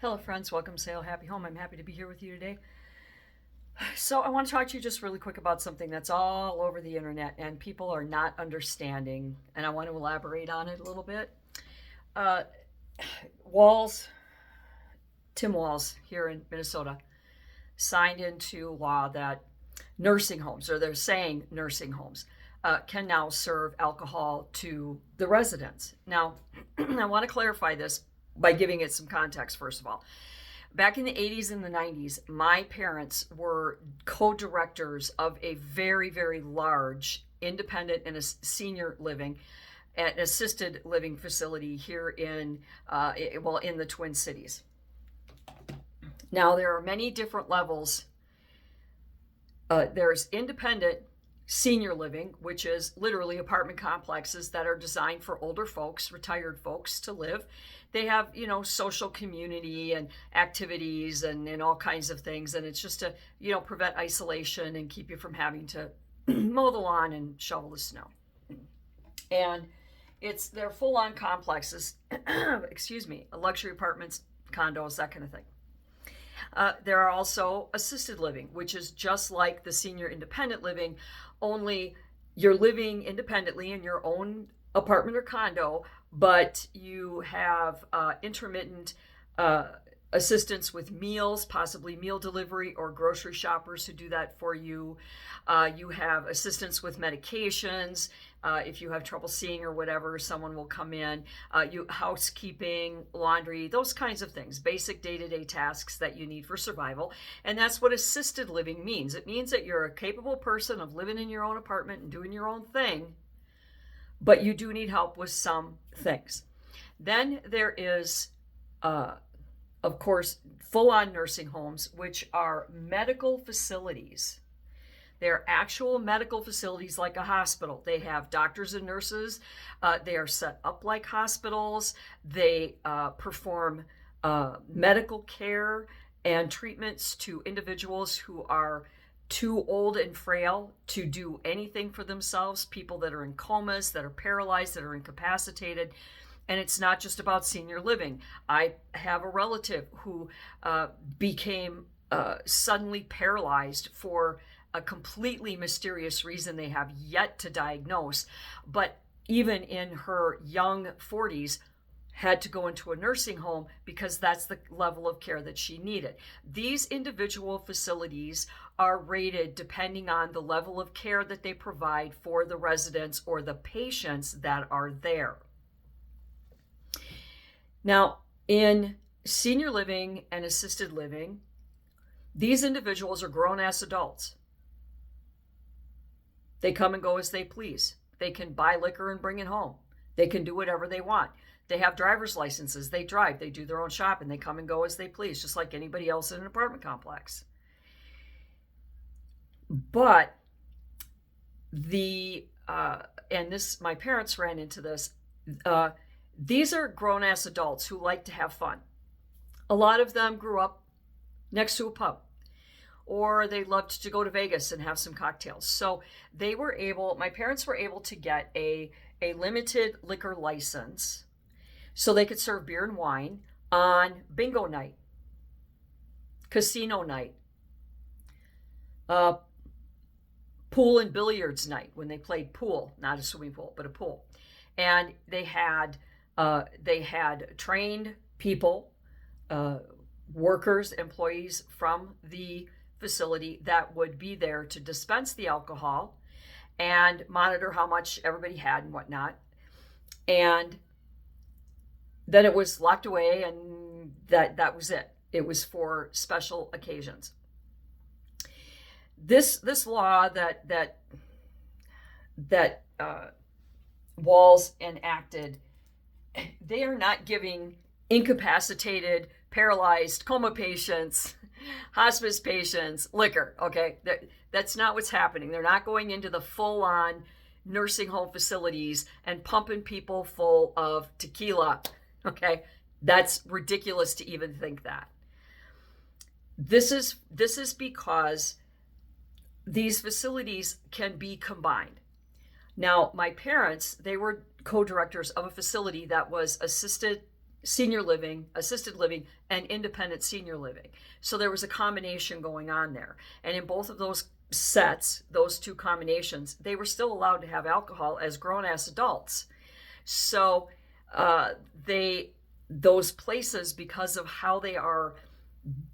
Hello, friends. Welcome to Sail Happy Home. I'm happy to be here with you today. So, I want to talk to you just really quick about something that's all over the internet and people are not understanding, and I want to elaborate on it a little bit. Uh, Walls, Tim Walz here in Minnesota, signed into law that nursing homes, or they're saying nursing homes, can now serve alcohol to the residents. Now, I want to clarify this by giving it some context, first of all. Back in the 80s and the 90s, my parents were co-directors of a very, very large independent and a senior living an assisted living facility here in the Twin Cities. Now, there are many different levels. There's independent senior living, which is literally apartment complexes that are designed for older folks, retired folks to live. They have, social community and activities and all kinds of things. And it's just to, prevent isolation and keep you from having to mow the lawn and shovel the snow. And they're full on complexes, excuse me, luxury apartments, condos, that kind of thing. There are also assisted living, which is just like the senior independent living, only you're living independently in your own apartment or condo, but you have intermittent assistance with meals, possibly meal delivery or grocery shoppers who do that for you. You have assistance with medications. If you have trouble seeing or whatever, someone will come in. You housekeeping, laundry, those kinds of things, basic day-to-day tasks that you need for survival. And that's what assisted living means. It means that you're a capable person of living in your own apartment and doing your own thing, but you do need help with some things. Then there is, of course, full-on nursing homes, which are medical facilities. They're actual medical facilities like a hospital. They have doctors and nurses. They are set up like hospitals. They perform medical care and treatments to individuals who are too old and frail to do anything for themselves, people that are in comas, that are paralyzed, that are incapacitated. And it's not just about senior living. I have a relative who became suddenly paralyzed for a completely mysterious reason they have yet to diagnose, but even in her young 40s, had to go into a nursing home because that's the level of care that she needed. These individual facilities are rated depending on the level of care that they provide for the residents or the patients that are there. Now, in senior living and assisted living, these individuals are grown-ass adults. They come and go as they please. They can buy liquor and bring it home. They can do whatever they want. They have driver's licenses. They drive. They do their own shopping. They come and go as they please, just like anybody else in an apartment complex. But my parents ran into this. These are grown-ass adults who like to have fun. A lot of them grew up next to a pub, or they loved to go to Vegas and have some cocktails. So my parents were able to get a limited liquor license so they could serve beer and wine on bingo night, casino night, pool and billiards night when they played pool, not a swimming pool, but a pool. And they had trained people, workers, employees from the facility that would be there to dispense the alcohol and monitor how much everybody had and whatnot. And then it was locked away, and that was it. It was for special occasions. This law that Walz enacted, they are not giving incapacitated, paralyzed, coma patients, hospice patients liquor, okay? That's not what's happening. They're not going into the full-on nursing home facilities and pumping people full of tequila, okay? That's ridiculous to even think that. This is because these facilities can be combined. Now, my parents, they were co-directors of a facility that was assisted senior living, assisted living, and independent senior living. So there was a combination going on there. And in both of those sets, those two combinations, they were still allowed to have alcohol as grown-ass adults. So those places, because of how they are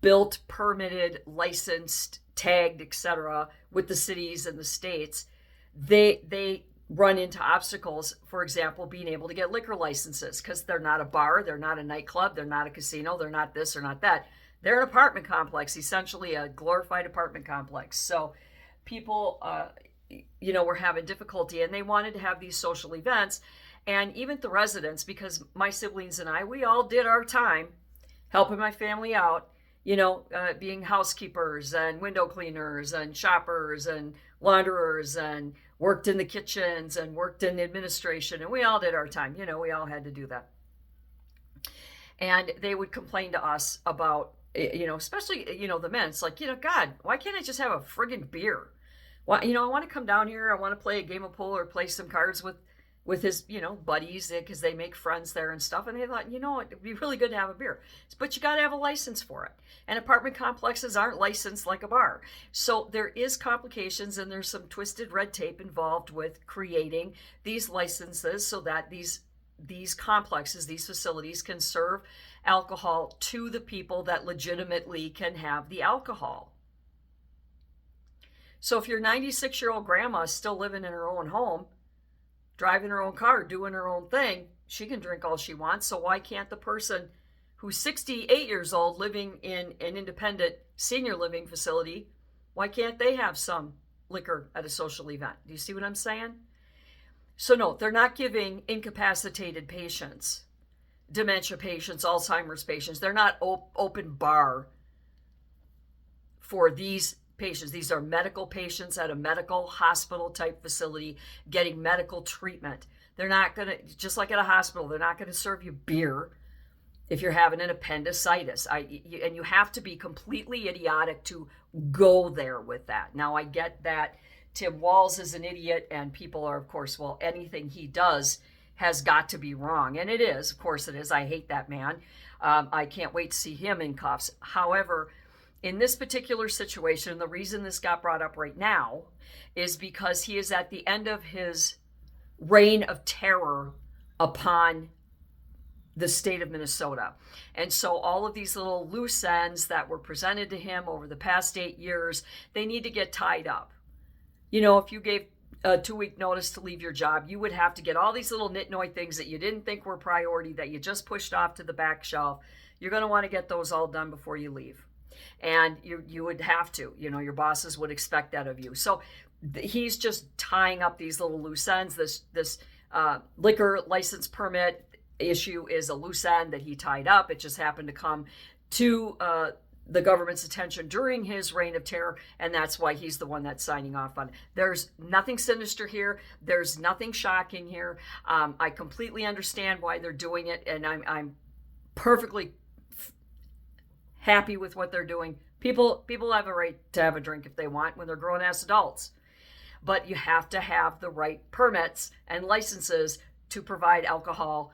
built, permitted, licensed, tagged, etc., with the cities and the states, they run into obstacles. For example, being able to get liquor licenses, because they're not a bar, they're not a nightclub, they're not a casino, they're not this or not that. They're an apartment complex, essentially a glorified apartment complex. So people, were having difficulty, and they wanted to have these social events. And even the residents, because my siblings and I, we all did our time helping my family out, being housekeepers and window cleaners and shoppers and launderers, and worked in the kitchens and worked in administration. And we all did our time. We all had to do that. And they would complain to us about, especially, the men. It's like, God, why can't I just have a friggin' beer? Why, I want to come down here. I want to play a game of pool or play some cards with his, buddies, because they make friends there and stuff. And they thought, it'd be really good to have a beer. But you got to have a license for it. And apartment complexes aren't licensed like a bar. So there is complications, and there's some twisted red tape involved with creating these licenses so that these complexes, these facilities, can serve alcohol to the people that legitimately can have the alcohol. So if your 96-year-old grandma is still living in her own home, driving her own car, doing her own thing, she can drink all she wants. So why can't the person who's 68 years old living in an independent senior living facility, why can't they have some liquor at a social event? Do you see what I'm saying? So no, they're not giving incapacitated patients, dementia patients, Alzheimer's patients. They're not open bar for these patients. These are medical patients at a medical hospital type facility getting medical treatment. They're not going to, just like at a hospital, they're not going to serve you beer if you're having an appendicitis. And you have to be completely idiotic to go there with that. Now, I get that Tim Walz is an idiot, and people are, of course, well, anything he does has got to be wrong. And it is, of course it is. I hate that man. I can't wait to see him in cuffs. However, in this particular situation, the reason this got brought up right now is because he is at the end of his reign of terror upon the state of Minnesota. And so all of these little loose ends that were presented to him over the past 8 years, they need to get tied up. If you gave a 2-week notice to leave your job, you would have to get all these little nitnoy things that you didn't think were priority, that you just pushed off to the back shelf. You're going to want to get those all done before you leave. And you would have to, your bosses would expect that of you. So he's just tying up these little loose ends. This liquor license permit issue is a loose end that he tied up. It just happened to come to the government's attention during his reign of terror, and that's why he's the one that's signing off on it. There's nothing sinister here. There's nothing shocking here. I completely understand why they're doing it, and I'm perfectly happy with what they're doing. People have a right to have a drink if they want when they're grown-ass adults. But you have to have the right permits and licenses to provide alcohol.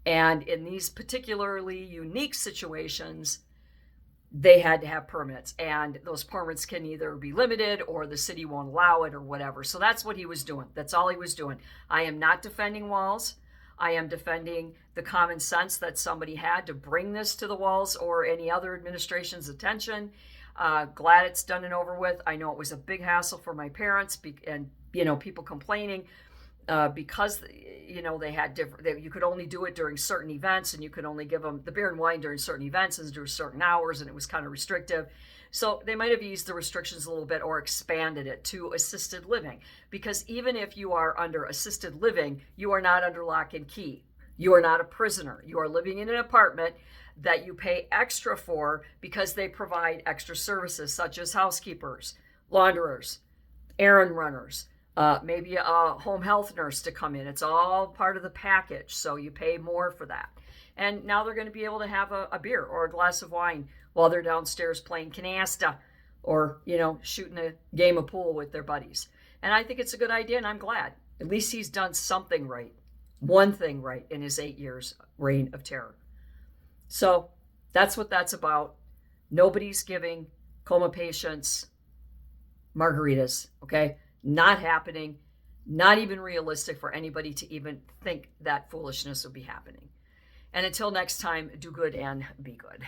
And in these particularly unique situations, they had to have permits. And those permits can either be limited or the city won't allow it or whatever. So that's what he was doing. That's all he was doing. I am not defending Walz. I am defending the common sense that somebody had to bring this to the Walz or any other administration's attention. Glad it's done and over with. I know it was a big hassle for my parents and, people complaining because, they had different, you could only do it during certain events, and you could only give them the beer and wine during certain events and during certain hours, and it was kind of restrictive. So they might have eased the restrictions a little bit or expanded it to assisted living, because even if you are under assisted living, you are not under lock and key. You are not a prisoner. You are living in an apartment that you pay extra for because they provide extra services such as housekeepers, launderers, errand runners, maybe a home health nurse to come in. It's all part of the package, so you pay more for that. And now they're going to be able to have a beer or a glass of wine while they're downstairs playing canasta or, shooting a game of pool with their buddies. And I think it's a good idea, and I'm glad. At least he's done something right. one thing right in his 8 years reign of terror. So that's what that's about. Nobody's giving coma patients margaritas, okay? Not happening. Not even realistic for anybody to even think that foolishness would be happening. And until next time, do good and be good.